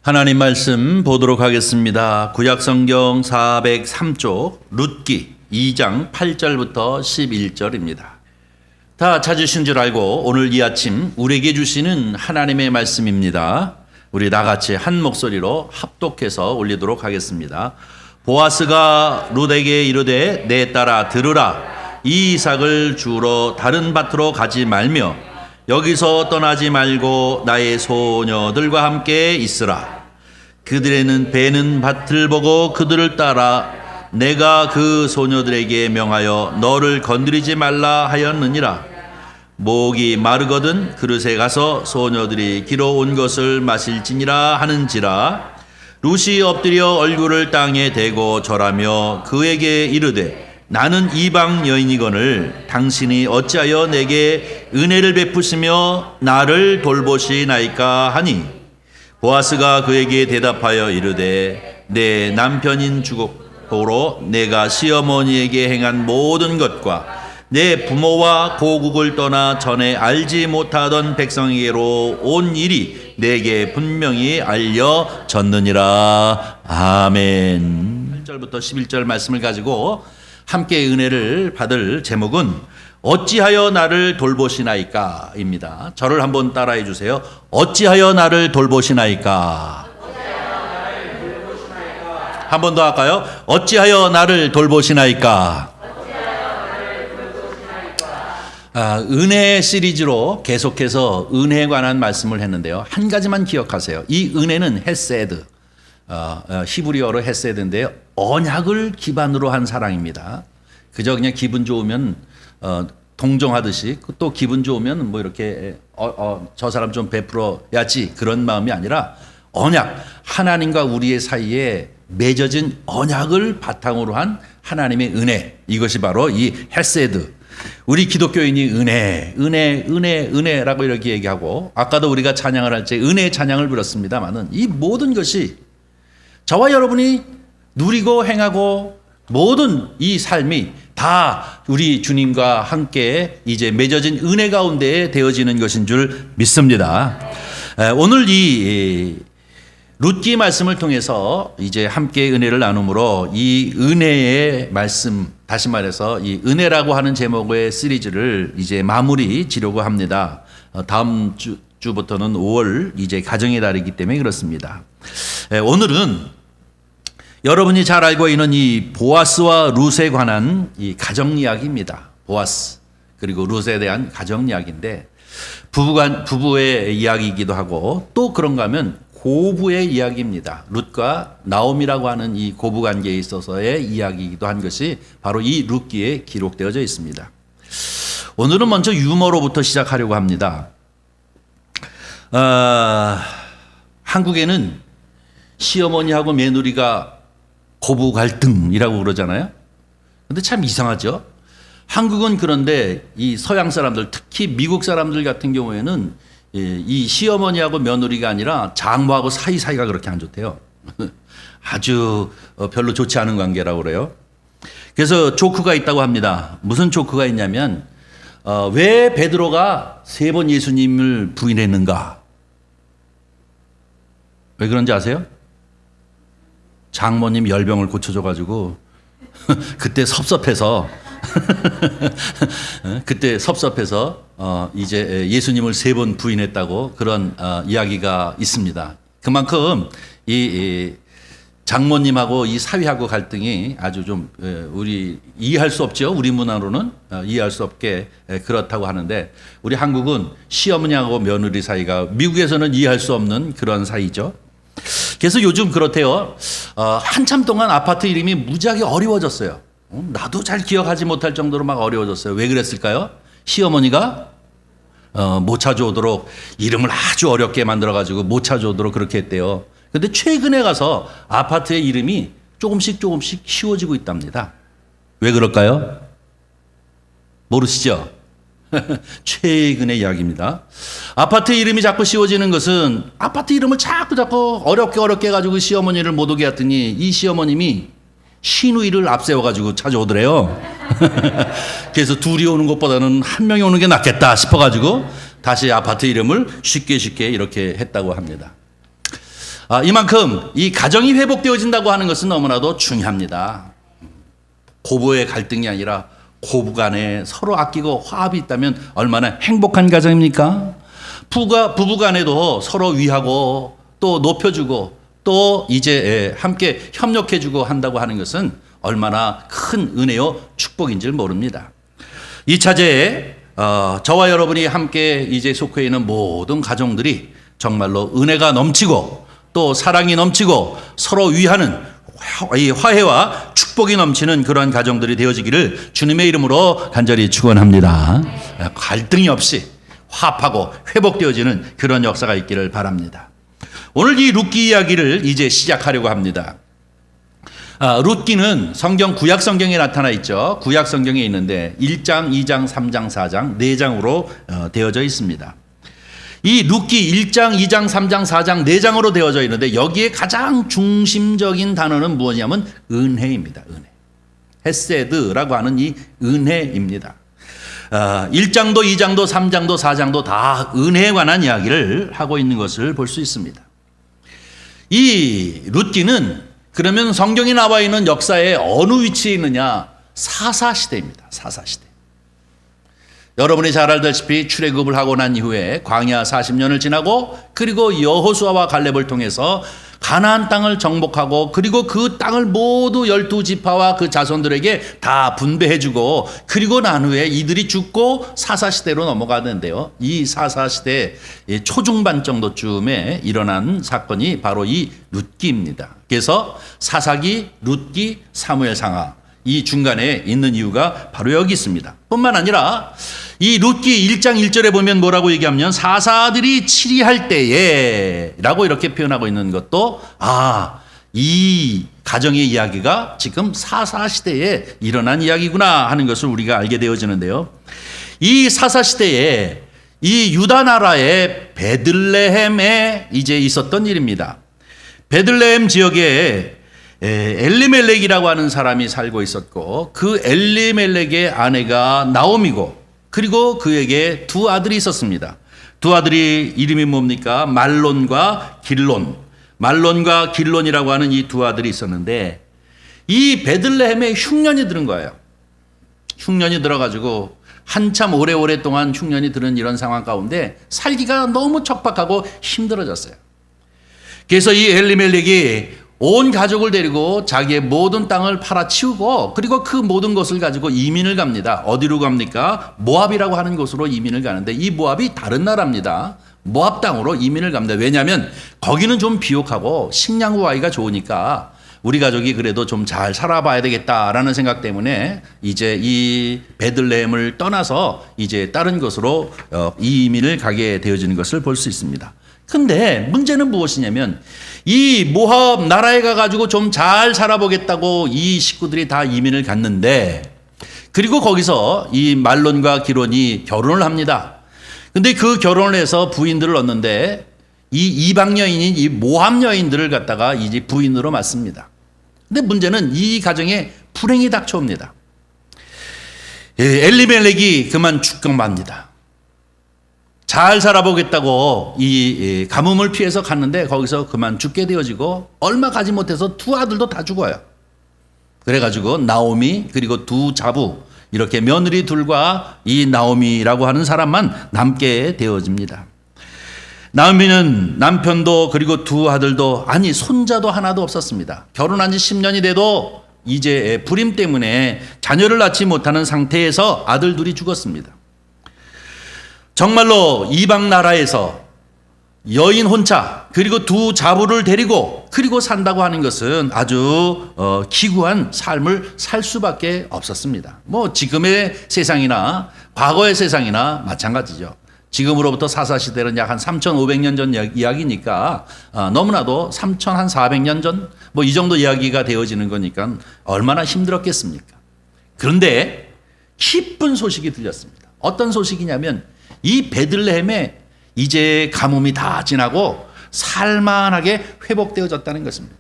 하나님 말씀 보도록 하겠습니다. 구약성경 403쪽 룻기 2장 8절부터 11절입니다. 다 찾으신 줄 알고 오늘 이 아침 우리에게 주시는 하나님의 말씀입니다. 우리 다같이 한 목소리로 합독해서 올리도록 하겠습니다. 보아스가 룻에게 이르되 내 딸아 들으라. 이 이삭을 주우러 다른 밭으로 가지 말며 여기서 떠나지 말고 나의 소녀들과 함께 있으라. 그들에는 배는 밭을 보고 그들을 따라 내가 그 소녀들에게 명하여 너를 건드리지 말라 하였느니라. 목이 마르거든 그릇에 가서 소녀들이 길어온 것을 마실지니라 하는지라. 룻이 엎드려 얼굴을 땅에 대고 절하며 그에게 이르되 나는 이방 여인이거늘 당신이 어찌하여 내게 은혜를 베푸시며 나를 돌보시나이까 하니 보아스가 그에게 대답하여 이르되 내 남편인 주고로 내가 시어머니에게 행한 모든 것과 내 부모와 고국을 떠나 전에 알지 못하던 백성에게로 온 일이 내게 분명히 알려졌느니라. 아멘. 8절부터 11절 말씀을 가지고 함께 은혜를 받을 제목은 어찌하여 나를 돌보시나이까 입니다. 저를 한번 따라해 주세요. 어찌하여 나를 돌보시나이까. 한 번 더 할까요? 어찌하여 나를 돌보시나이까. 은혜 시리즈로 계속해서 은혜에 관한 말씀을 했는데요. 한 가지만 기억하세요. 이 은혜는 헤세드, 히브리어로 헤세드인데요. 언약을 기반으로 한 사랑입니다. 그저 그냥 기분 좋으면 동정하듯이 또 기분 좋으면 뭐 이렇게 저 사람 좀 베풀어야지 그런 마음이 아니라 언약, 하나님과 우리의 사이에 맺어진 언약을 바탕으로 한 하나님의 은혜, 이것이 바로 이 헤세드. 우리 기독교인이 은혜라고 이렇게 얘기하고 아까도 우리가 찬양을 할 때 은혜의 찬양을 부렸습니다만은 이 모든 것이 저와 여러분이 누리고 행하고 모든 이 삶이 다 우리 주님과 함께 이제 맺어진 은혜 가운데 되어지는 것인 줄 믿습니다. 오늘 이 룻기 말씀을 통해서 이제 함께 은혜를 나눔으로 이 은혜의 말씀, 다시 말해서 이 은혜라고 하는 제목의 시리즈를 이제 마무리 지려고 합니다. 다음 주부터는 5월 이제 가정의 달이기 때문에 그렇습니다. 오늘은 여러분이 잘 알고 있는 이 보아스와 룻에 관한 이 가정 이야기입니다. 보아스 그리고 룻에 대한 가정 이야기인데 부부의 이야기이기도 하고 또 그런가 하면 고부의 이야기입니다. 룻과 나옴이라고 하는 이 고부 관계에 있어서의 이야기이기도 한 것이 바로 이 룻기에 기록되어져 있습니다. 오늘은 먼저 유머로부터 시작하려고 합니다. 한국에는 시어머니하고 며느리가 고부 갈등이라고 그러잖아요. 근데 참 이상하죠. 한국은 그런데 이 서양 사람들, 특히 미국 사람들 같은 경우에는 이 시어머니하고 며느리가 아니라 장모하고 사이가 그렇게 안 좋대요. 아주 별로 좋지 않은 관계라고 그래요. 그래서 조크가 있다고 합니다. 무슨 조크가 있냐면 왜 베드로가 3번 예수님을 부인했는가? 왜 그런지 아세요? 장모님 열병을 고쳐줘가지고 그때 섭섭해서 이제 예수님을 3번 부인했다고 그런 이야기가 있습니다. 그만큼 이 장모님하고 이 사위하고 갈등이 아주 좀 우리 이해할 수 없죠. 우리 문화로는 이해할 수 없게 그렇다고 하는데 우리 한국은 시어머니하고 며느리 사이가 미국에서는 이해할 수 없는 그런 사이죠. 그래서 요즘 그렇대요. 한참 동안 아파트 이름이 무지하게 어려워졌어요. 나도 잘 기억하지 못할 정도로 막 어려워졌어요. 왜 그랬을까요? 시어머니가 못 찾아오도록 이름을 아주 어렵게 만들어가지고 못 찾아오도록 그렇게 했대요. 근데 최근에 가서 아파트의 이름이 조금씩 쉬워지고 있답니다. 왜 그럴까요? 모르시죠? 최근의 이야기입니다. 아파트 이름이 자꾸 씌워지는 것은 아파트 이름을 자꾸 어렵게 해가지고 시어머니를 못 오게 했더니 이 시어머님이 시누이를 앞세워가지고 찾아오더래요. 그래서 둘이 오는 것보다는 한 명이 오는 게 낫겠다 싶어가지고 다시 아파트 이름을 쉽게 이렇게 했다고 합니다. 이만큼 이 가정이 회복되어진다고 하는 것은 너무나도 중요합니다. 고부의 갈등이 아니라 고부 간에 서로 아끼고 화합이 있다면 얼마나 행복한 가정입니까? 부부 간에도 서로 위하고 또 높여주고 또 이제 함께 협력해주고 한다고 하는 것은 얼마나 큰 은혜요 축복인 줄 모릅니다. 이 차제에 저와 여러분이 함께 이제 속해 있는 모든 가정들이 정말로 은혜가 넘치고 또 사랑이 넘치고 서로 위하는 이 화해와 축복이 넘치는 그러한 가정들이 되어지기를 주님의 이름으로 간절히 축원합니다. 갈등이 없이 화합하고 회복되어지는 그런 역사가 있기를 바랍니다. 오늘 이 룻기 이야기를 이제 시작하려고 합니다. 룻기는 성경 구약 성경에 나타나 있죠. 구약 성경에 있는데 1장, 2장, 3장, 4장, 4장으로 되어져 있습니다. 이 룻기 1장, 2장, 3장, 4장, 4장으로 되어져 있는데 여기에 가장 중심적인 단어는 무엇이냐면 은혜입니다. 은혜. 헤세드라고 하는 이 은혜입니다. 1장도 2장도 3장도 4장도 다 은혜에 관한 이야기를 하고 있는 것을 볼 수 있습니다. 이 룻기는 그러면 성경에 나와 있는 역사의 어느 위치에 있느냐? 사사시대입니다. 사사시대. 여러분이 잘 알다시피 출애굽을 하고 난 이후에 광야 40년을 지나고 그리고 여호수아와 갈렙을 통해서 가나안 땅을 정복하고 그리고 그 땅을 모두 12지파와 그 자손들에게 다 분배해주고 그리고 난 후에 이들이 죽고 사사시대로 넘어가는데요. 이 사사시대 초중반 정도쯤에 일어난 사건이 바로 이 룻기입니다. 그래서 사사기, 룻기, 사무엘상하 이 중간에 있는 이유가 바로 여기 있습니다. 뿐만 아니라 이 룻기 1장 1절에 보면 뭐라고 얘기하면 사사들이 치리할 때에 라고 이렇게 표현하고 있는 것도 이 가정의 이야기가 지금 사사시대에 일어난 이야기구나 하는 것을 우리가 알게 되어지는데요. 이 사사시대에 이 유다 나라의 베들레헴에 이제 있었던 일입니다. 베들레헴 지역에 엘리멜렉이라고 하는 사람이 살고 있었고 그 엘리멜렉의 아내가 나오미고 그리고 그에게 두 아들이 있었습니다. 두 아들이 이름이 뭡니까? 말론과 길론. 말론과 길론이라고 하는 이 두 아들이 있었는데 이 베들레헴에 흉년이 들은 거예요. 흉년이 들어가지고 한참 오래동안 흉년이 들은 이런 상황 가운데 살기가 너무 척박하고 힘들어졌어요. 그래서 이 엘리멜렉이 온 가족을 데리고 자기의 모든 땅을 팔아치우고 그리고 그 모든 것을 가지고 이민을 갑니다. 어디로 갑니까? 모압이라고 하는 곳으로 이민을 가는데 이 모압이 다른 나라입니다. 모압 땅으로 이민을 갑니다. 왜냐하면 거기는 좀 비옥하고 식량 구하기가 좋으니까 우리 가족이 그래도 좀 잘 살아봐야 되겠다라는 생각 때문에 이제 이 베들레헴을 떠나서 이제 다른 곳으로 이민을 가게 되어지는 것을 볼 수 있습니다. 근데 문제는 무엇이냐면 이 모압 나라에 가가지고 좀 잘 살아보겠다고 이 식구들이 다 이민을 갔는데 그리고 거기서 이 말론과 기론이 결혼을 합니다. 근데 그 결혼을 해서 부인들을 얻는데 이 이방 여인인 이 모압 여인들을 갖다가 이제 부인으로 맞습니다. 근데 문제는 이 가정에 불행이 닥쳐옵니다. 엘리멜렉이 그만 죽경합니다. 잘 살아보겠다고 이 가뭄을 피해서 갔는데 거기서 그만 죽게 되어지고 얼마 가지 못해서 두 아들도 다 죽어요. 그래가지고 나오미 그리고 두 자부 이렇게 며느리 둘과 이 나오미라고 하는 사람만 남게 되어집니다. 나오미는 남편도 그리고 두 아들도 아니 손자도 하나도 없었습니다. 결혼한 지 10년이 돼도 이제 불임 때문에 자녀를 낳지 못하는 상태에서 아들 둘이 죽었습니다. 정말로 이방 나라에서 여인 혼자 그리고 두 자부를 데리고 그리고 산다고 하는 것은 아주 기구한 삶을 살 수밖에 없었습니다. 뭐 지금의 세상이나 과거의 세상이나 마찬가지죠. 지금으로부터 사사시대는 약 한 3,500년 전 이야기니까 너무나도 3,400년 전 뭐 이 정도 이야기가 되어지는 거니까 얼마나 힘들었겠습니까? 그런데 기쁜 소식이 들렸습니다. 어떤 소식이냐면 이 베들레헴에 이제 가뭄이 다 지나고 살만하게 회복되어졌다는 것입니다.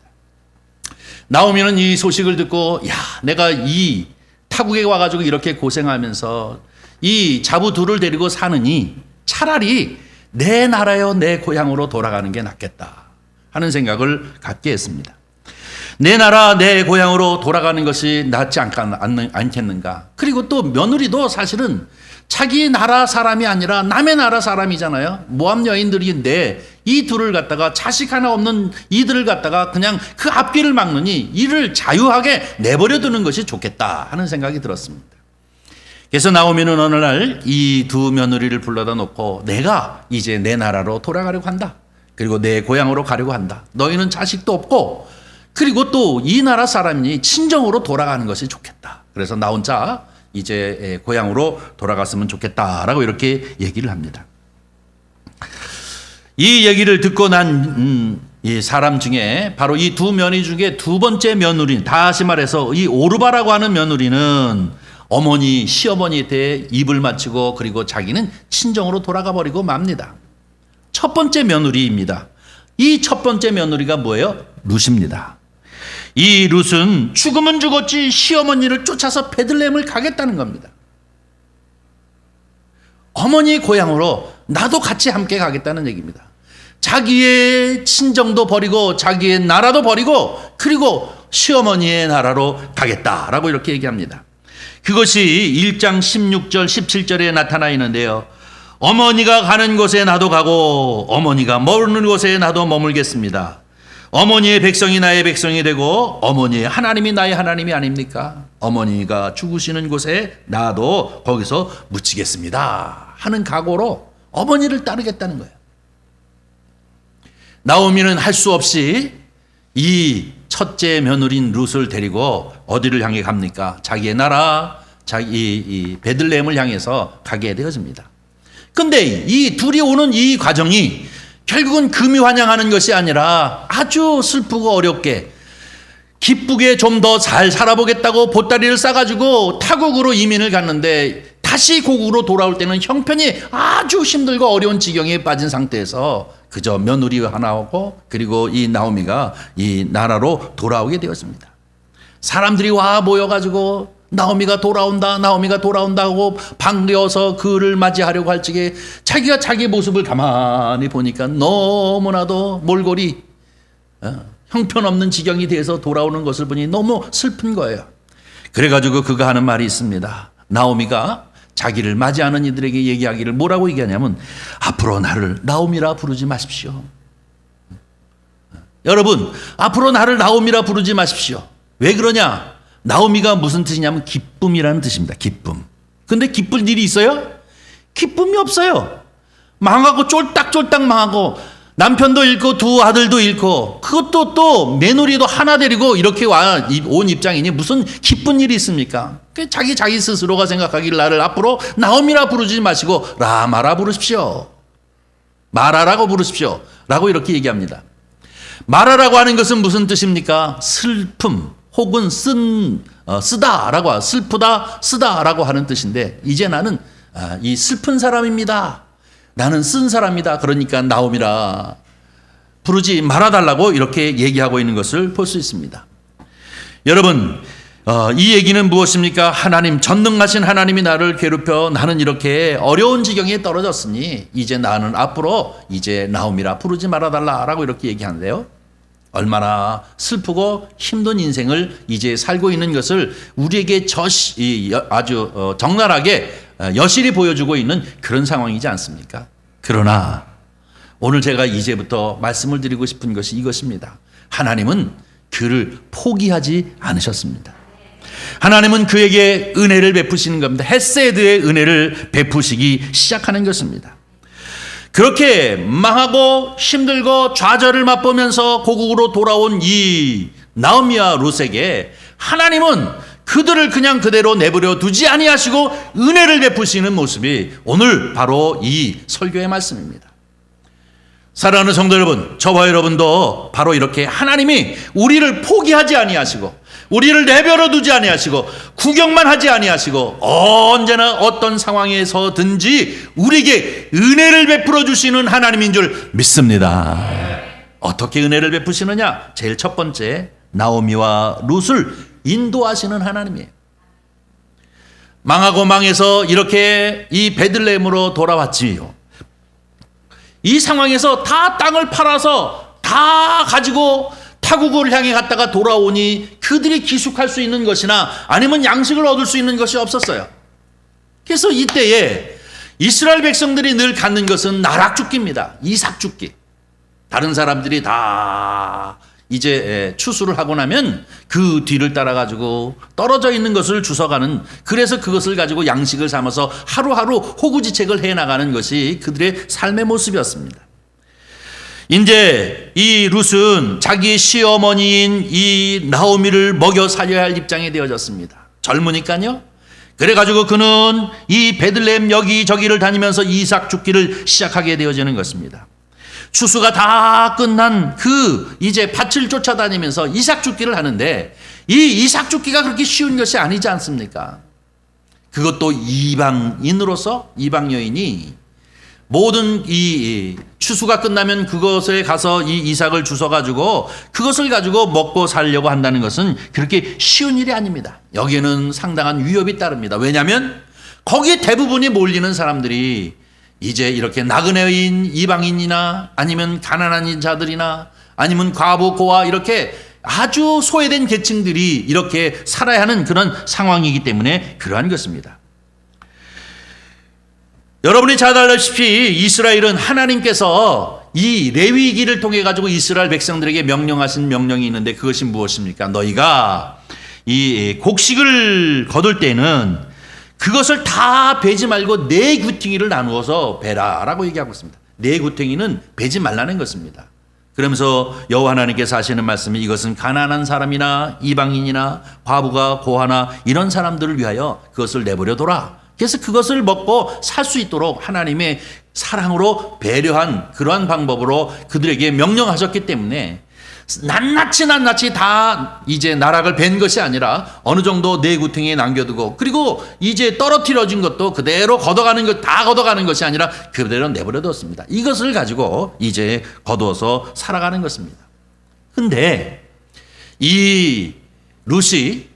나오미는 이 소식을 듣고 야 내가 이 타국에 와가지고 이렇게 고생하면서 이 자부 둘을 데리고 사느니 차라리 내 나라여 내 고향으로 돌아가는 게 낫겠다. 하는 생각을 갖게 했습니다. 내 나라 내 고향으로 돌아가는 것이 낫지 않겠는가. 그리고 또 며느리도 사실은 자기 나라 사람이 아니라 남의 나라 사람이잖아요. 모압 여인들인데 이 둘을 갖다가 자식 하나 없는 이들을 갖다가 그냥 그 앞길을 막느니 이를 자유하게 내버려 두는 것이 좋겠다 하는 생각이 들었습니다. 그래서 나오미는 어느 날 이 두 며느리를 불러다 놓고 내가 이제 내 나라로 돌아가려고 한다. 그리고 내 고향으로 가려고 한다. 너희는 자식도 없고 그리고 또 이 나라 사람이 친정으로 돌아가는 것이 좋겠다. 그래서 나 혼자 이제 고향으로 돌아갔으면 좋겠다라고 이렇게 얘기를 합니다. 이 얘기를 듣고 난 이 사람 중에 바로 이 두 며느리 중에 두 번째 며느리, 다시 말해서 이 오르바라고 하는 며느리는 어머니, 시어머니한테 입을 맞추고 그리고 자기는 친정으로 돌아가 버리고 맙니다. 첫 번째 며느리입니다. 이 첫 번째 며느리가 뭐예요? 룻입니다. 이 룻은 죽으면 죽었지 시어머니를 쫓아서 베들레헴을 가겠다는 겁니다. 어머니 고향으로 나도 같이 함께 가겠다는 얘기입니다. 자기의 친정도 버리고 자기의 나라도 버리고 그리고 시어머니의 나라로 가겠다라고 이렇게 얘기합니다. 그것이 1장 16절 17절에 나타나 있는데요. 어머니가 가는 곳에 나도 가고 어머니가 머무는 곳에 나도 머물겠습니다. 어머니의 백성이 나의 백성이 되고 어머니의 하나님이 나의 하나님이 아닙니까? 어머니가 죽으시는 곳에 나도 거기서 묻히겠습니다 하는 각오로 어머니를 따르겠다는 거예요. 나오미는 할 수 없이 이 첫째 며느리인 룻을 데리고 어디를 향해 갑니까? 자기의 나라, 이 베들레헴을 향해서 가게 되어집니다. 근데 이 둘이 오는 이 과정이 결국은 금이 환영하는 것이 아니라 아주 슬프고 어렵게 기쁘게 좀 더 잘 살아보겠다고 보따리를 싸가지고 타국으로 이민을 갔는데 다시 고국으로 돌아올 때는 형편이 아주 힘들고 어려운 지경에 빠진 상태에서 그저 며느리 하나 오고 그리고 이 나오미가 이 나라로 돌아오게 되었습니다. 사람들이 와 모여가지고 나오미가 돌아온다 나오미가 돌아온다고 반겨서 그를 맞이하려고 할 적에 자기가 자기 모습을 가만히 보니까 너무나도 몰골이 형편없는 지경이 돼서 돌아오는 것을 보니 너무 슬픈 거예요. 그래가지고 그가 하는 말이 있습니다. 나오미가 자기를 맞이하는 이들에게 얘기하기를 뭐라고 얘기하냐면 앞으로 나를 나오미라 부르지 마십시오. 여러분 앞으로 나를 나오미라 부르지 마십시오. 왜 그러냐? 나오미가 무슨 뜻이냐면 기쁨이라는 뜻입니다. 기쁨. 근데 기쁠 일이 있어요? 기쁨이 없어요. 망하고 쫄딱쫄딱 망하고 남편도 잃고 두 아들도 잃고 그것도 또 며느리도 하나 데리고 이렇게 온 입장이니 무슨 기쁜 일이 있습니까? 자기 스스로가 생각하기를 나를 앞으로 나오미라 부르지 마시고 라마라 부르십시오. 마라라고 부르십시오. 라고 이렇게 얘기합니다. 마라라고 하는 것은 무슨 뜻입니까? 슬픔 혹은 쓰다라고 슬프다 쓰다라고 하는 뜻인데 이제 나는 이 슬픈 사람입니다. 나는 쓴 사람이다. 그러니까 나오미라 부르지 말아달라고 이렇게 얘기하고 있는 것을 볼 수 있습니다. 여러분 이 얘기는 무엇입니까? 하나님 전능하신 하나님이 나를 괴롭혀 나는 이렇게 어려운 지경에 떨어졌으니 이제 나는 앞으로 이제 나오미라 부르지 말아달라라고 이렇게 얘기하는데요. 얼마나 슬프고 힘든 인생을 이제 살고 있는 것을 우리에게 아주 적나라하게 여실히 보여주고 있는 그런 상황이지 않습니까? 그러나 오늘 제가 이제부터 말씀을 드리고 싶은 것이 이것입니다. 하나님은 그를 포기하지 않으셨습니다. 하나님은 그에게 은혜를 베푸시는 겁니다. 헤세드의 은혜를 베푸시기 시작하는 것입니다. 그렇게 망하고 힘들고 좌절을 맛보면서 고국으로 돌아온 이 나오미와 룻에게 하나님은 그들을 그냥 그대로 내버려 두지 아니하시고 은혜를 베푸시는 모습이 오늘 바로 이 설교의 말씀입니다. 사랑하는 성도 여러분, 저와 여러분도 바로 이렇게 하나님이 우리를 포기하지 아니하시고 우리를 내버려 두지 아니하시고 구경만 하지 아니하시고 언제나 어떤 상황에서든지 우리에게 은혜를 베풀어 주시는 하나님인 줄 믿습니다. 어떻게 은혜를 베푸시느냐? 제일 첫 번째, 나오미와 룻을 인도하시는 하나님이에요. 망하고 망해서 이렇게 이 베들레헴으로 돌아왔지요. 이 상황에서 다 땅을 팔아서 다 가지고 타국을 향해 갔다가 돌아오니 그들이 기숙할 수 있는 것이나 아니면 양식을 얻을 수 있는 것이 없었어요. 그래서 이때에 이스라엘 백성들이 늘 갖는 것은 나락죽기입니다. 이삭죽기. 다른 사람들이 다 이제 추수를 하고 나면 그 뒤를 따라 가지고 떨어져 있는 것을 주워가는, 그래서 그것을 가지고 양식을 삼아서 하루하루 호구지책을 해나가는 것이 그들의 삶의 모습이었습니다. 이제 이 룻은 자기 시어머니인 이 나오미를 먹여 살려야 할 입장이 되어졌습니다. 젊으니까요. 그래가지고 그는 이 베들레헴 여기저기를 다니면서 이삭 죽기를 시작하게 되어지는 것입니다. 추수가 다 끝난 이제 밭을 쫓아다니면서 이삭 죽기를 하는데, 이 이삭 죽기가 그렇게 쉬운 것이 아니지 않습니까? 그것도 이방인으로서, 이방 여인이 모든 이 추수가 끝나면 그것에 가서 이 이삭을 주워가지고 그것을 가지고 먹고 살려고 한다는 것은 그렇게 쉬운 일이 아닙니다. 여기에는 상당한 위협이 따릅니다. 왜냐하면 거기에 대부분이 몰리는 사람들이 이제 이렇게 나그네인 이방인이나 아니면 가난한 자들이나 아니면 과부 고아 이렇게 아주 소외된 계층들이 이렇게 살아야 하는 그런 상황이기 때문에 그러한 것입니다. 여러분이 잘 알다시피 이스라엘은 하나님께서 이 레위기를 통해 가지고 이스라엘 백성들에게 명령하신 명령이 있는데, 그것이 무엇입니까? 너희가 이 곡식을 거둘 때는 그것을 다 베지 말고 네 구퉁이를 나누어서 베라라고 얘기하고 있습니다. 네 구퉁이는 베지 말라는 것입니다. 그러면서 여호와 하나님께서 하시는 말씀이, 이것은 가난한 사람이나 이방인이나 과부가 고아나 이런 사람들을 위하여 그것을 내버려둬라. 그래서 그것을 먹고 살 수 있도록 하나님의 사랑으로 배려한 그러한 방법으로 그들에게 명령하셨기 때문에 낱낱이 다 이제 나락을 벤 것이 아니라 어느 정도 네 구퉁이에 남겨두고, 그리고 이제 떨어뜨려진 것도 그대로 걷어가는 것, 다 걷어가는 것이 아니라 그대로 내버려뒀습니다. 이것을 가지고 이제 거두어서 살아가는 것입니다. 근데 이 룻이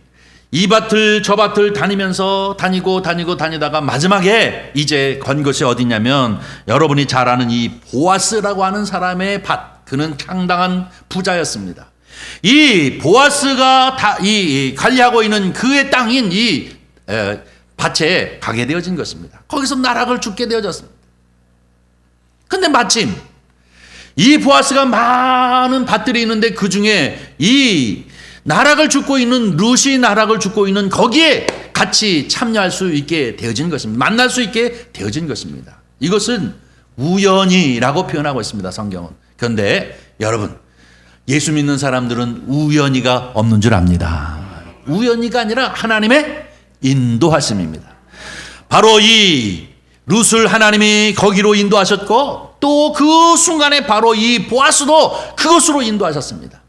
이 밭을 저 밭을 다니다가 마지막에 이제 건 것이 어디냐면, 여러분이 잘 아는 이 보아스라고 하는 사람의 밭. 그는 상당한 부자였습니다. 이 보아스가 이 관리하고 있는 그의 땅인 이 밭에 가게 되어진 것입니다. 거기서 나락을 죽게 되어졌습니다. 근데 마침 이 보아스가 많은 밭들이 있는데 그 중에 이 나락을 죽고 있는 룻이 나락을 죽고 있는 거기에 같이 참여할 수 있게 되어진 것입니다. 만날 수 있게 되어진 것입니다. 이것은 우연이라고 표현하고 있습니다. 성경은. 그런데 여러분, 예수 믿는 사람들은 우연히가 없는 줄 압니다. 우연히가 아니라 하나님의 인도하심입니다. 바로 이 룻을 하나님이 거기로 인도하셨고, 또 그 순간에 바로 이 보아스도 그것으로 인도하셨습니다.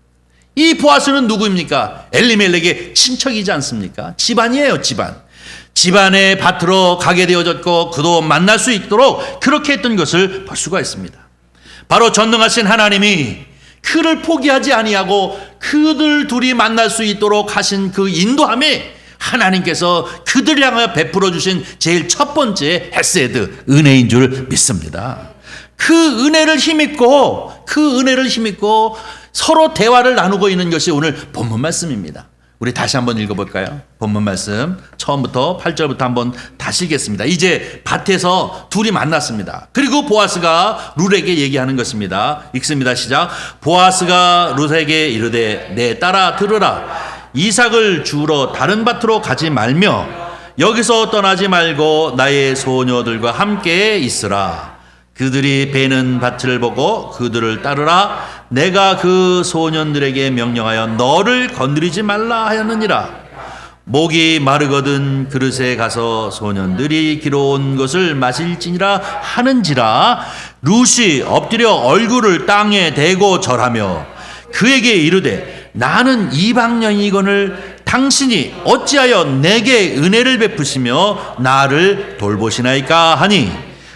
이 보아스는 누구입니까? 엘리멜렉의 친척이지 않습니까? 집안이에요, 집안. 집안의 밭으로 가게 되어졌고 그도 만날 수 있도록 그렇게 했던 것을 볼 수가 있습니다. 바로 전능하신 하나님이 그를 포기하지 아니하고 그들 둘이 만날 수 있도록 하신 그 인도함에 하나님께서 그들을 향하여 베풀어 주신 제일 첫 번째 헤세드, 은혜인 줄 믿습니다. 그 은혜를 힘입고 서로 대화를 나누고 있는 것이 오늘 본문 말씀입니다. 우리 다시 한번 읽어볼까요? 본문 말씀 처음부터 8절부터 한번 다시 읽겠습니다. 이제 밭에서 둘이 만났습니다. 그리고 보아스가 룻에게 얘기하는 것입니다. 읽습니다. 시작. 보아스가 룻에게 이르되 내 딸아 들으라. 이삭을 주우러 다른 밭으로 가지 말며 여기서 떠나지 말고 나의 소녀들과 함께 있으라. 그들이 베는 밭을 보고 그들을 따르라. 내가 그 소년들에게 명령하여 너를 건드리지 말라 하였느니라. 목이 마르거든 그릇에 가서 소년들이 길어온 것을 마실지니라 하는지라. 룻이 엎드려 얼굴을 땅에 대고 절하며 그에게 이르되 나는 이방년이거늘 당신이 어찌하여 내게 은혜를 베푸시며 나를 돌보시나이까 하니,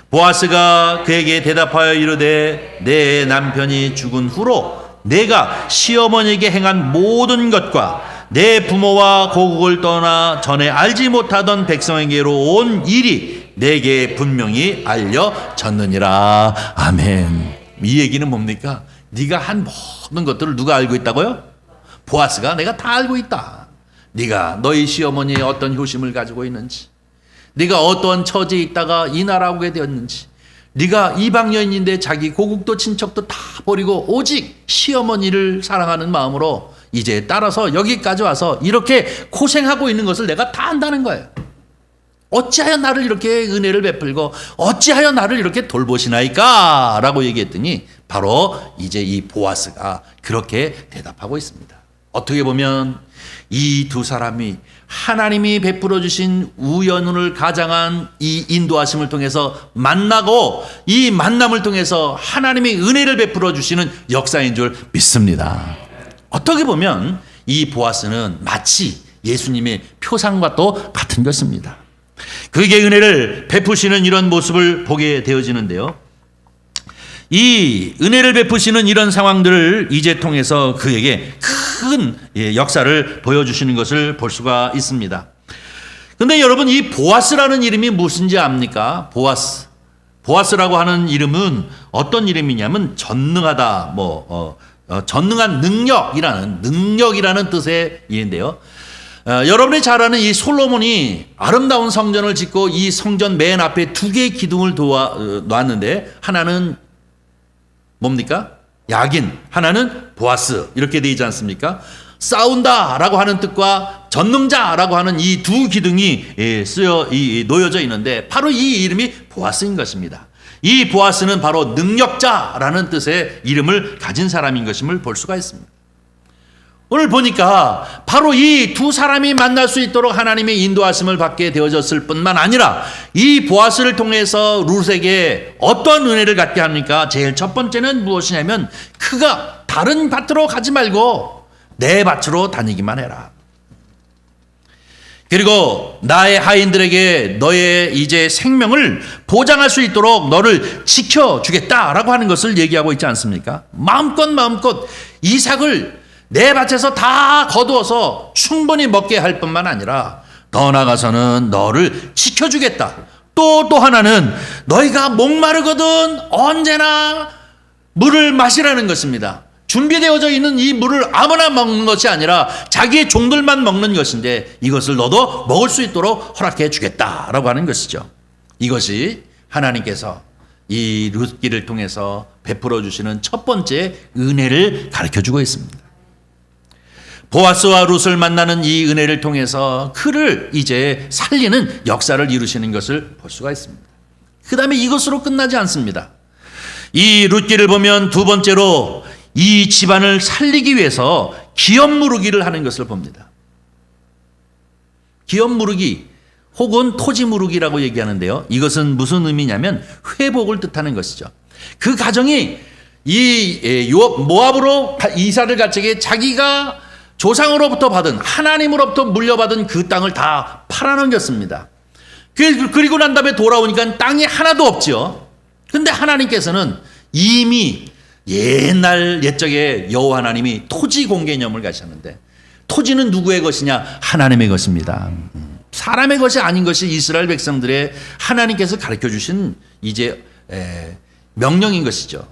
보아스가 그에게 대답하여 이르되 내 남편이 죽은 후로 내가 시어머니에게 행한 모든 것과 내 부모와 고국을 떠나 전에 알지 못하던 백성에게로 온 일이 내게 분명히 알려졌느니라. 아멘. 이 얘기는 뭡니까? 네가 한 모든 것들을 누가 알고 있다고요? 보아스가 내가 다 알고 있다. 네가 너희 시어머니의 어떤 효심을 가지고 있는지, 네가 어떤 처지에 있다가 이 나라 오게 되었는지, 네가 이방 여인인데 자기 고국도 친척도 다 버리고 오직 시어머니를 사랑하는 마음으로 이제 따라서 여기까지 와서 이렇게 고생하고 있는 것을 내가 다 안다는 거예요. 어찌하여 나를 이렇게 은혜를 베풀고 어찌하여 나를 이렇게 돌보시나이까? 라고 얘기했더니 바로 이제 이 보아스가 그렇게 대답하고 있습니다. 어떻게 보면 이 두 사람이 하나님이 베풀어 주신 우연을 가장한 이 인도하심을 통해서 만나고 이 만남을 통해서 하나님이 은혜를 베풀어 주시는 역사인 줄 믿습니다. 어떻게 보면 이 보아스는 마치 예수님의 표상과 또 같은 것입니다. 그에게 은혜를 베푸시는 이런 모습을 보게 되어지는데요. 이 은혜를 베푸시는 이런 상황들을 이제 통해서 그에게 큰 역사를 보여주시는 것을 볼 수가 있습니다. 그런데 여러분, 이 보아스라는 이름이 무슨지 압니까? 보아스라고 하는 이름은 어떤 이름이냐면 전능하다, 전능한 능력이라는 뜻의 이인데요. 여러분이 잘 아는 이 솔로몬이 아름다운 성전을 짓고 이 성전 맨 앞에 두 개의 기둥을 놨는데 하나는 뭡니까? 야긴, 하나는 보아스, 이렇게 되지 않습니까? 싸운다라고 하는 뜻과 전능자라고 하는 이 두 기둥이 놓여져 있는데 바로 이 이름이 보아스인 것입니다. 이 보아스는 바로 능력자라는 뜻의 이름을 가진 사람인 것임을 볼 수가 있습니다. 오늘 보니까 바로 이 두 사람이 만날 수 있도록 하나님의 인도하심을 받게 되어졌을 뿐만 아니라 이 보아스를 통해서 룻에게 어떤 은혜를 갖게 합니까? 제일 첫 번째는 무엇이냐면 그가 다른 밭으로 가지 말고 내 밭으로 다니기만 해라. 그리고 나의 하인들에게 너의 이제 생명을 보장할 수 있도록 너를 지켜주겠다라고 하는 것을 얘기하고 있지 않습니까? 마음껏 이삭을 내 밭에서 다 거두어서 충분히 먹게 할 뿐만 아니라 더 나아가서는 너를 지켜주겠다. 또 하나는 너희가 목마르거든 언제나 물을 마시라는 것입니다. 준비되어져 있는 이 물을 아무나 먹는 것이 아니라 자기의 종들만 먹는 것인데 이것을 너도 먹을 수 있도록 허락해 주겠다라고 하는 것이죠. 이것이 하나님께서 이 룻기를 통해서 베풀어 주시는 첫 번째 은혜를 가르쳐 주고 있습니다. 보아스와 룻을 만나는 이 은혜를 통해서 그를 이제 살리는 역사를 이루시는 것을 볼 수가 있습니다. 그 다음에 이것으로 끝나지 않습니다. 이 룻기를 보면 두 번째로 이 집안을 살리기 위해서 기업 무르기를 하는 것을 봅니다. 기업 무르기 혹은 토지 무르기라고 얘기하는데요. 이것은 무슨 의미냐면 회복을 뜻하는 것이죠. 그 가정이 이 모압으로 이사를 갈 적에 자기가 조상으로부터 받은, 하나님으로부터 물려받은 그 땅을 다 팔아넘겼습니다. 그리고 난 다음에 돌아오니까 땅이 하나도 없죠. 근데 하나님께서는 이미 옛적에 여호와 하나님이 토지 공개념을 가셨는데 토지는 누구의 것이냐? 하나님의 것입니다. 사람의 것이 아닌 것이 이스라엘 백성들의 하나님께서 가르쳐 주신 이제 명령인 것이죠.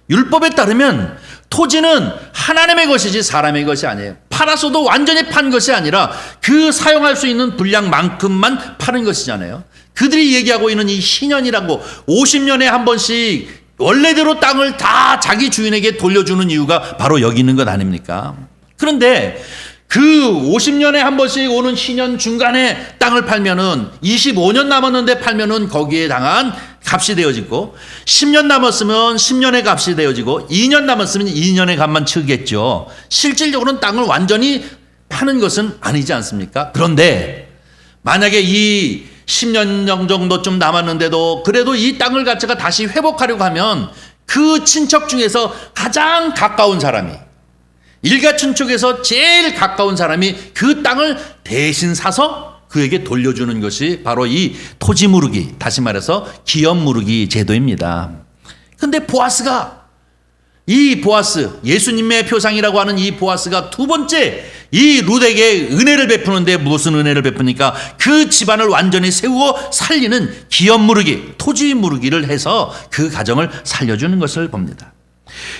율법에 따르면 토지는 하나님의 것이지 사람의 것이 아니에요. 팔아서도 완전히 판 것이 아니라 그 사용할 수 있는 분량만큼만 파는 것이잖아요. 그들이 얘기하고 있는 이 신년이라고 50년에 한 번씩 원래대로 땅을 다 자기 주인에게 돌려주는 이유가 바로 여기 있는 것 아닙니까? 그런데 그 50년에 한 번씩 오는 신년 중간에 땅을 팔면은 25년 남았는데 팔면은 거기에 해당한 값이 되어지고 10년 남았으면 10년의 값이 되어지고 2년 남았으면 2년의 값만 치겠죠. 실질적으로는 땅을 완전히 파는 것은 아니지 않습니까? 그런데 만약에 이 10년 정도쯤 남았는데도 그래도 이 땅을 갖다가 다시 회복하려고 하면 그 친척 중에서 가장 가까운 사람이 일가친척에서 제일 가까운 사람이 그 땅을 대신 사서 그에게 돌려주는 것이 바로 이 토지 무르기, 다시 말해서 기업 무르기 제도입니다. 근데 이 보아스, 예수님의 표상이라고 하는 이 보아스가 두 번째 이 룻에게 은혜를 베푸는데 무슨 은혜를 베푸니까 그 집안을 완전히 세우고 살리는 기업 무르기, 토지 무르기를 해서 그 가정을 살려주는 것을 봅니다.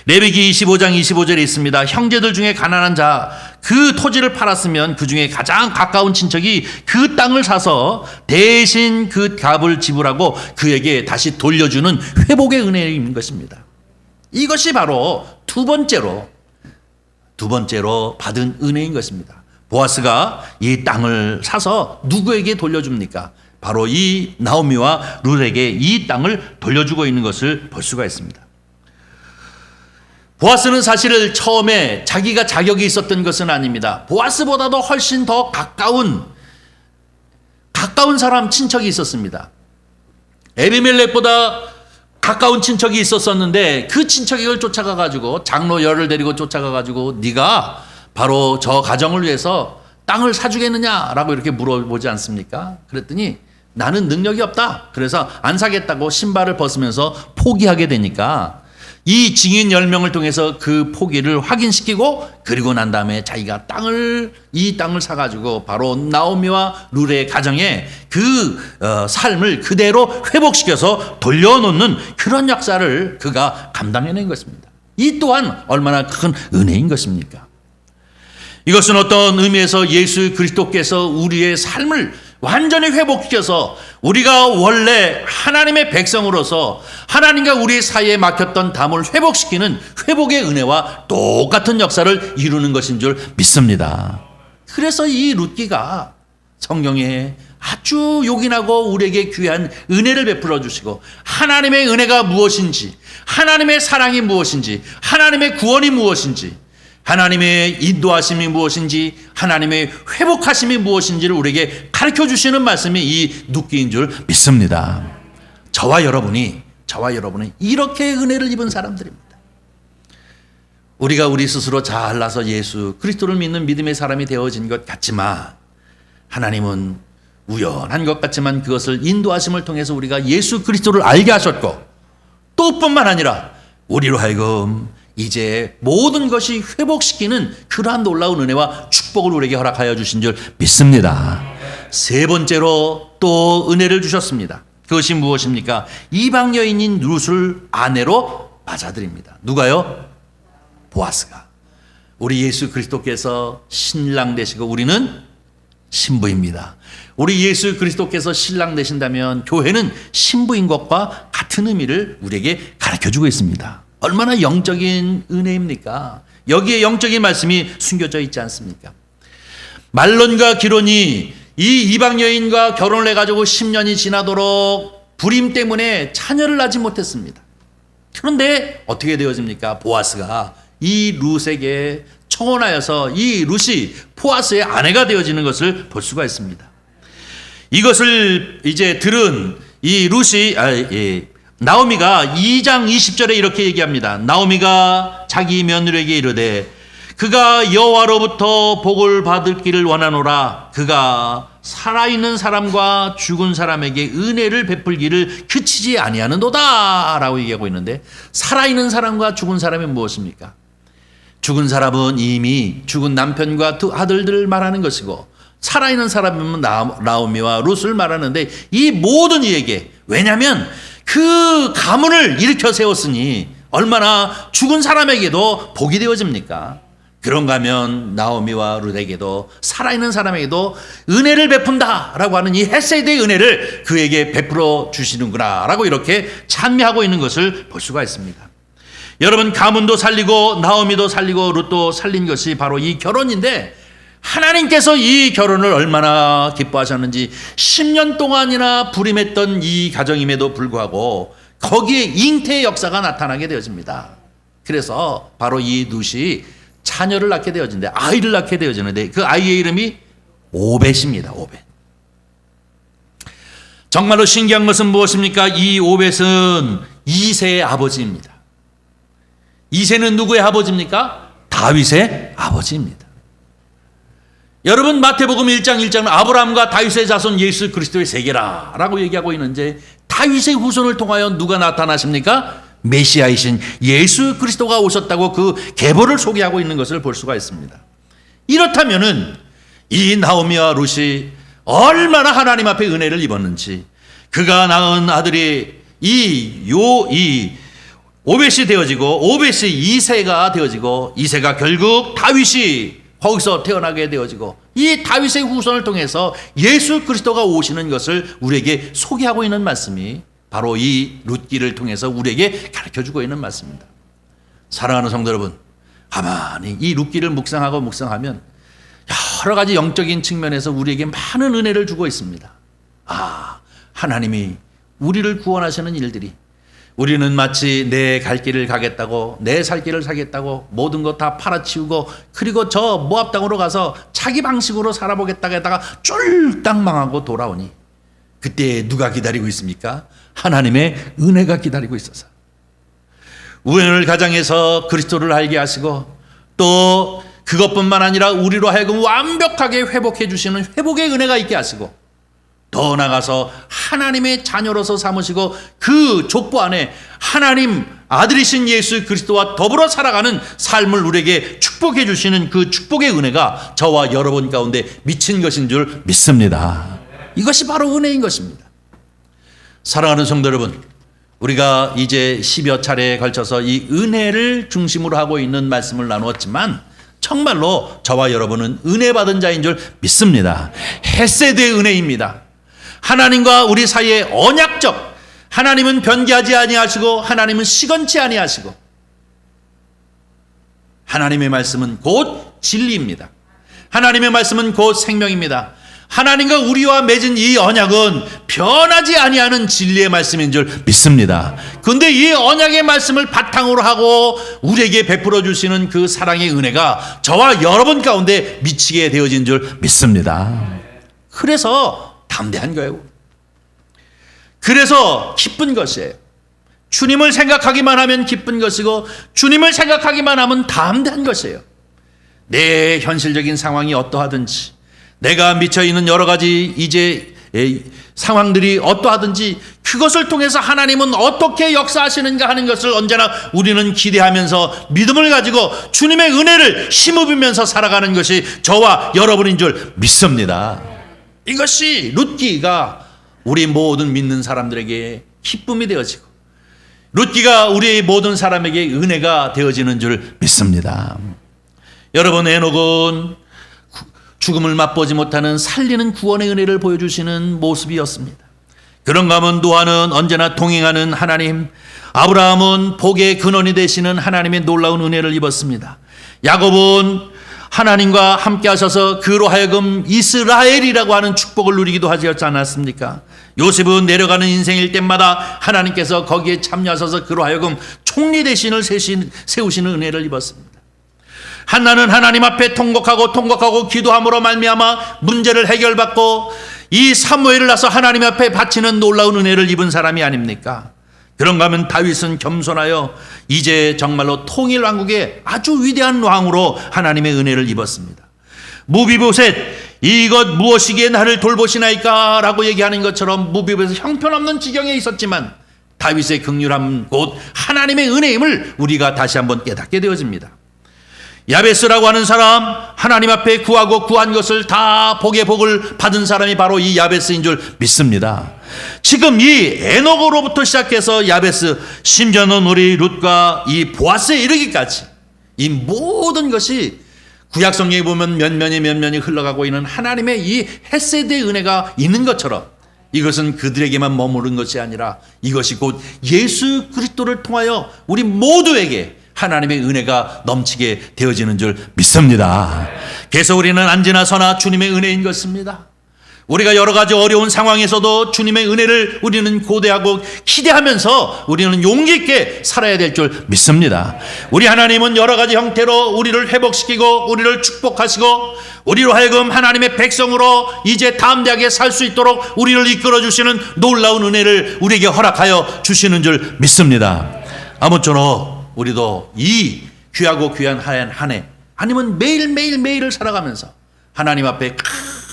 레위기 25장 25절에 있습니다. 형제들 중에 가난한 자, 그 토지를 팔았으면 그 중에 가장 가까운 친척이 그 땅을 사서 대신 그 값을 지불하고 그에게 다시 돌려주는 회복의 은혜인 것입니다. 이것이 바로 두 번째로 받은 은혜인 것입니다. 보아스가 이 땅을 사서 누구에게 돌려줍니까? 바로 이 나오미와 룻에게 이 땅을 돌려주고 있는 것을 볼 수가 있습니다. 보아스는 사실 처음에 자기가 자격이 있었던 것은 아닙니다. 보아스보다도 훨씬 더 가까운 사람 친척이 있었습니다. 에비멜렉보다 가까운 친척이 있었었는데 그 친척이 그걸 쫓아가가지고 장로 열을 데리고 쫓아가가지고 네가 바로 저 가정을 위해서 땅을 사주겠느냐라고 이렇게 물어보지 않습니까? 그랬더니 나는 능력이 없다. 그래서 안 사겠다고 신발을 벗으면서 포기하게 되니까 이 증인 10명을 통해서 그 포기를 확인시키고 그리고 난 다음에 자기가 이 땅을 사가지고 바로 나오미와 룻의 가정에 그 삶을 그대로 회복시켜서 돌려놓는 그런 역사를 그가 감당해낸 것입니다. 이 또한 얼마나 큰 은혜인 것입니까? 이것은 어떤 의미에서 예수 그리스도께서 우리의 삶을 완전히 회복시켜서 우리가 원래 하나님의 백성으로서 하나님과 우리 사이에 막혔던 담을 회복시키는 회복의 은혜와 똑같은 역사를 이루는 것인 줄 믿습니다. 그래서 이 룻기가 성경에 아주 요긴하고 우리에게 귀한 은혜를 베풀어 주시고 하나님의 은혜가 무엇인지, 하나님의 사랑이 무엇인지, 하나님의 구원이 무엇인지, 하나님의 인도하심이 무엇인지, 하나님의 회복하심이 무엇인지를 우리에게 가르쳐 주시는 말씀이 이 룻기인 줄 믿습니다. 저와 여러분이 이렇게 은혜를 입은 사람들입니다. 우리가 우리 스스로 잘나서 예수 그리스도를 믿는 믿음의 사람이 되어진 것 같지만 하나님은 우연한 것 같지만 그것을 인도하심을 통해서 우리가 예수 그리스도를 알게 하셨고 또 뿐만 아니라 우리로 하여금 이제 모든 것이 회복시키는 그러한 놀라운 은혜와 축복을 우리에게 허락하여 주신 줄 믿습니다. 세 번째로 또 은혜를 주셨습니다. 그것이 무엇입니까? 이방 여인인 룻을 아내로 맞아들입니다. 누가요? 보아스가. 우리 예수 그리스도께서 신랑 되시고 우리는 신부입니다. 우리 예수 그리스도께서 신랑 되신다면 교회는 신부인 것과 같은 의미를 우리에게 가르쳐주고 있습니다. 얼마나 영적인 은혜입니까? 여기에 영적인 말씀이 숨겨져 있지 않습니까? 말론과 기론이 이 이방 여인과 결혼을 해가지고 10년이 지나도록 불임 때문에 자녀를 낳지 못했습니다. 그런데 어떻게 되어집니까? 보아스가 이 룻에게 청혼하여서 이 룻이 보아스의 아내가 되어지는 것을 볼 수가 있습니다. 이것을 이제 들은 이 룻이 나오미가 2장 20절에 이렇게 얘기합니다. 나오미가 자기 며느리에게 이르되 그가 여호와로부터 복을 받을기를 원하노라. 그가 살아있는 사람과 죽은 사람에게 은혜를 베풀기를 그치지 아니하는도다 라고 얘기하고 있는데, 살아있는 사람과 죽은 사람이 무엇입니까? 죽은 사람은 이미 죽은 남편과 두 아들들을 말하는 것이고, 살아있는 사람은 나오미와 룻을 말하는데, 이 모든 이에게, 왜냐하면 그 가문을 일으켜 세웠으니 얼마나 죽은 사람에게도 복이 되어집니까? 그런가 하면 나오미와 룻에게도 살아있는 사람에게도 은혜를 베푼다라고 하는 이 헤세드의 은혜를 그에게 베풀어 주시는구나 라고 이렇게 찬미하고 있는 것을 볼 수가 있습니다. 여러분, 가문도 살리고 나오미도 살리고 룻도 살린 것이 바로 이 결혼인데, 하나님께서 이 결혼을 얼마나 기뻐하셨는지 10년 동안이나 불임했던 이 가정임에도 불구하고 거기에 잉태의 역사가 나타나게 되어집니다. 그래서 바로 이 룻이 자녀를 낳게 되어지는데, 아이를 낳게 되어지는데, 그 아이의 이름이 오벳입니다. 오벳. 정말로 신기한 것은 무엇입니까? 이 오벳은 이새의 아버지입니다. 이새는 누구의 아버지입니까? 다윗의 아버지입니다. 여러분, 마태복음 1장 1장은 아브라함과 다윗의 자손 예수 그리스도의 세계라 라고 얘기하고 있는데, 다윗의 후손을 통하여 누가 나타나십니까? 메시아이신 예수 그리스도가 오셨다고 그 계보를 소개하고 있는 것을 볼 수가 있습니다. 이렇다면은 이 나오미와 룻이 얼마나 하나님 앞에 은혜를 입었는지, 그가 낳은 아들이 이 오벳이 되어지고 오벳이 이새가 되어지고 이새가 결국 다윗이 거기서 태어나게 되어지고 이 다윗의 후손을 통해서 예수 그리스도가 오시는 것을 우리에게 소개하고 있는 말씀이 바로 이 룻기를 통해서 우리에게 가르쳐주고 있는 말씀입니다. 사랑하는 성도 여러분, 가만히 이 룻기를 묵상하면 여러 가지 영적인 측면에서 우리에게 많은 은혜를 주고 있습니다. 하나님이 우리를 구원하시는 일들이, 우리는 마치 내 갈 길을 가겠다고, 내 살 길을 사겠다고 모든 것 다 팔아치우고 그리고 저 모압 땅으로 가서 자기 방식으로 살아보겠다고 했다가 쫄딱 망하고 돌아오니 그때 누가 기다리고 있습니까? 하나님의 은혜가 기다리고 있어서 우연을 가장해서 그리스도를 알게 하시고 또 그것뿐만 아니라 우리로 하여금 완벽하게 회복해 주시는 회복의 은혜가 있게 하시고 더 나아가서 하나님의 자녀로서 삼으시고 그 족보 안에 하나님 아들이신 예수 그리스도와 더불어 살아가는 삶을 우리에게 축복해 주시는 그 축복의 은혜가 저와 여러분 가운데 미친 것인 줄 믿습니다. 이것이 바로 은혜인 것입니다. 사랑하는 성도 여러분, 우리가 이제 10여 차례에 걸쳐서 이 은혜를 중심으로 하고 있는 말씀을 나누었지만 정말로 저와 여러분은 은혜 받은 자인 줄 믿습니다. 헤세드의 은혜입니다. 하나님과 우리 사이에 언약적, 하나님은 변개하지 아니하시고 하나님은 시건치 아니하시고 하나님의 말씀은 곧 진리입니다. 하나님의 말씀은 곧 생명입니다. 하나님과 우리와 맺은 이 언약은 변하지 아니하는 진리의 말씀인 줄 믿습니다. 그런데 이 언약의 말씀을 바탕으로 하고 우리에게 베풀어 주시는 그 사랑의 은혜가 저와 여러분 가운데 미치게 되어진 줄 믿습니다. 그래서 담대한 거예요. 그래서 기쁜 것이에요. 주님을 생각하기만 하면 기쁜 것이고 주님을 생각하기만 하면 담대한 것이에요. 내 현실적인 상황이 어떠하든지, 내가 미쳐있는 여러 가지 이제 상황들이 어떠하든지 그것을 통해서 하나님은 어떻게 역사하시는가 하는 것을 언제나 우리는 기대하면서 믿음을 가지고 주님의 은혜를 힘입으면서 살아가는 것이 저와 여러분인 줄 믿습니다. 이것이 룻기가 우리 모든 믿는 사람들에게 기쁨이 되어지고 룻기가 우리 모든 사람에게 은혜가 되어지는 줄 믿습니다. 여러분, 에녹은 죽음을 맛보지 못하는 살리는 구원의 은혜를 보여주시는 모습이었습니다. 그런가 하면 노아는 언제나 동행하는 하나님, 아브라함은 복의 근원이 되시는 하나님의 놀라운 은혜를 입었습니다. 야곱은 하나님과 함께 하셔서 그로 하여금 이스라엘이라고 하는 축복을 누리기도 하지 않았습니까? 요셉은 내려가는 인생일 때마다 하나님께서 거기에 참여하셔서 그로 하여금 총리 대신을 세우시는 은혜를 입었습니다. 한나는 하나님 앞에 통곡하고 기도함으로 말미암아 문제를 해결받고 이 사무엘을 낳아서 하나님 앞에 바치는 놀라운 은혜를 입은 사람이 아닙니까? 그런가 하면 다윗은 겸손하여 이제 정말로 통일 왕국의 아주 위대한 왕으로 하나님의 은혜를 입었습니다. 무비보셋, 이것 무엇이기에 나를 돌보시나이까 라고 얘기하는 것처럼 무비보셋 형편없는 지경에 있었지만 다윗의 긍휼함 곧 하나님의 은혜임을 우리가 다시 한번 깨닫게 되어집니다. 야베스라고 하는 사람, 하나님 앞에 구하고 구한 것을 다 복의 복을 받은 사람이 바로 이 야베스인 줄 믿습니다. 지금 이 에녹으로부터 시작해서 야베스, 심지어는 우리 룻과 이 보아스에 이르기까지 이 모든 것이 구약 성경에 보면 면면이 흘러가고 있는 하나님의 이 헤세드의 은혜가 있는 것처럼 이것은 그들에게만 머무른 것이 아니라 이것이 곧 예수 그리스도를 통하여 우리 모두에게 하나님의 은혜가 넘치게 되어지는 줄 믿습니다. 그래서 우리는 언제나 서나 주님의 은혜인 것입니다. 우리가 여러 가지 어려운 상황에서도 주님의 은혜를 우리는 고대하고 기대하면서 우리는 용기 있게 살아야 될 줄 믿습니다. 우리 하나님은 여러 가지 형태로 우리를 회복시키고 우리를 축복하시고 우리로 하여금 하나님의 백성으로 이제 담대하게 살 수 있도록 우리를 이끌어 주시는 놀라운 은혜를 우리에게 허락하여 주시는 줄 믿습니다. 아무쪼록 우리도 이 귀하고 귀한 한 해 아니면 매일을 살아가면서 하나님 앞에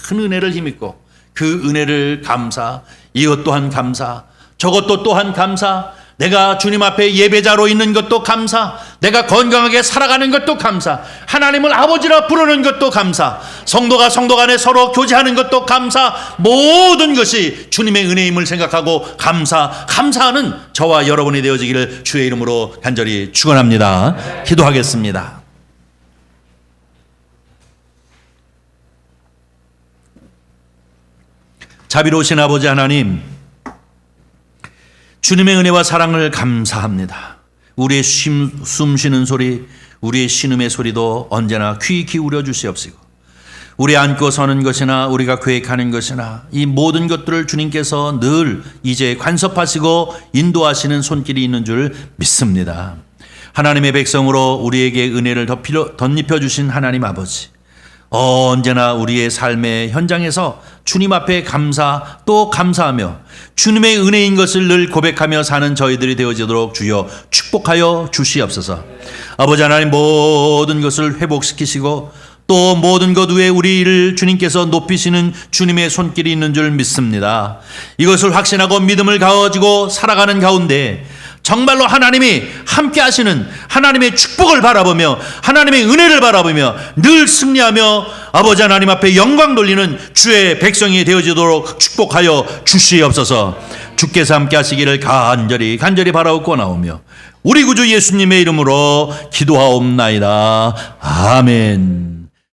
큰 은혜를 힘입고 그 은혜를 감사, 이것 또한 감사, 저것도 또한 감사, 내가 주님 앞에 예배자로 있는 것도 감사, 내가 건강하게 살아가는 것도 감사, 하나님을 아버지라 부르는 것도 감사, 성도가 성도 간에 서로 교제하는 것도 감사, 모든 것이 주님의 은혜임을 생각하고 감사하는 저와 여러분이 되어지기를 주의 이름으로 간절히 축원합니다. 기도하겠습니다. 자비로우신 아버지 하나님, 주님의 은혜와 사랑을 감사합니다. 우리의 숨 쉬는 소리, 우리의 신음의 소리도 언제나 귀 기울여 주시옵시고, 우리 앉고 서는 것이나 우리가 계획하는 것이나 이 모든 것들을 주님께서 늘 이제 간섭하시고 인도하시는 손길이 있는 줄 믿습니다. 하나님의 백성으로 우리에게 은혜를 덧입혀 주신 하나님 아버지, 언제나 우리의 삶의 현장에서 주님 앞에 감사 또 감사하며 주님의 은혜인 것을 늘 고백하며 사는 저희들이 되어지도록 주여 축복하여 주시옵소서. 아버지 하나님, 모든 것을 회복시키시고 또 모든 것 위에 우리를 주님께서 높이시는 주님의 손길이 있는 줄 믿습니다. 이것을 확신하고 믿음을 가지고 살아가는 가운데 정말로 하나님이 함께 하시는 하나님의 축복을 바라보며 하나님의 은혜를 바라보며 늘 승리하며 아버지 하나님 앞에 영광 돌리는 주의 백성이 되어지도록 축복하여 주시옵소서. 주께서 함께 하시기를 간절히 바라옵고 나오며 우리 구주 예수님의 이름으로 기도하옵나이다. 아멘.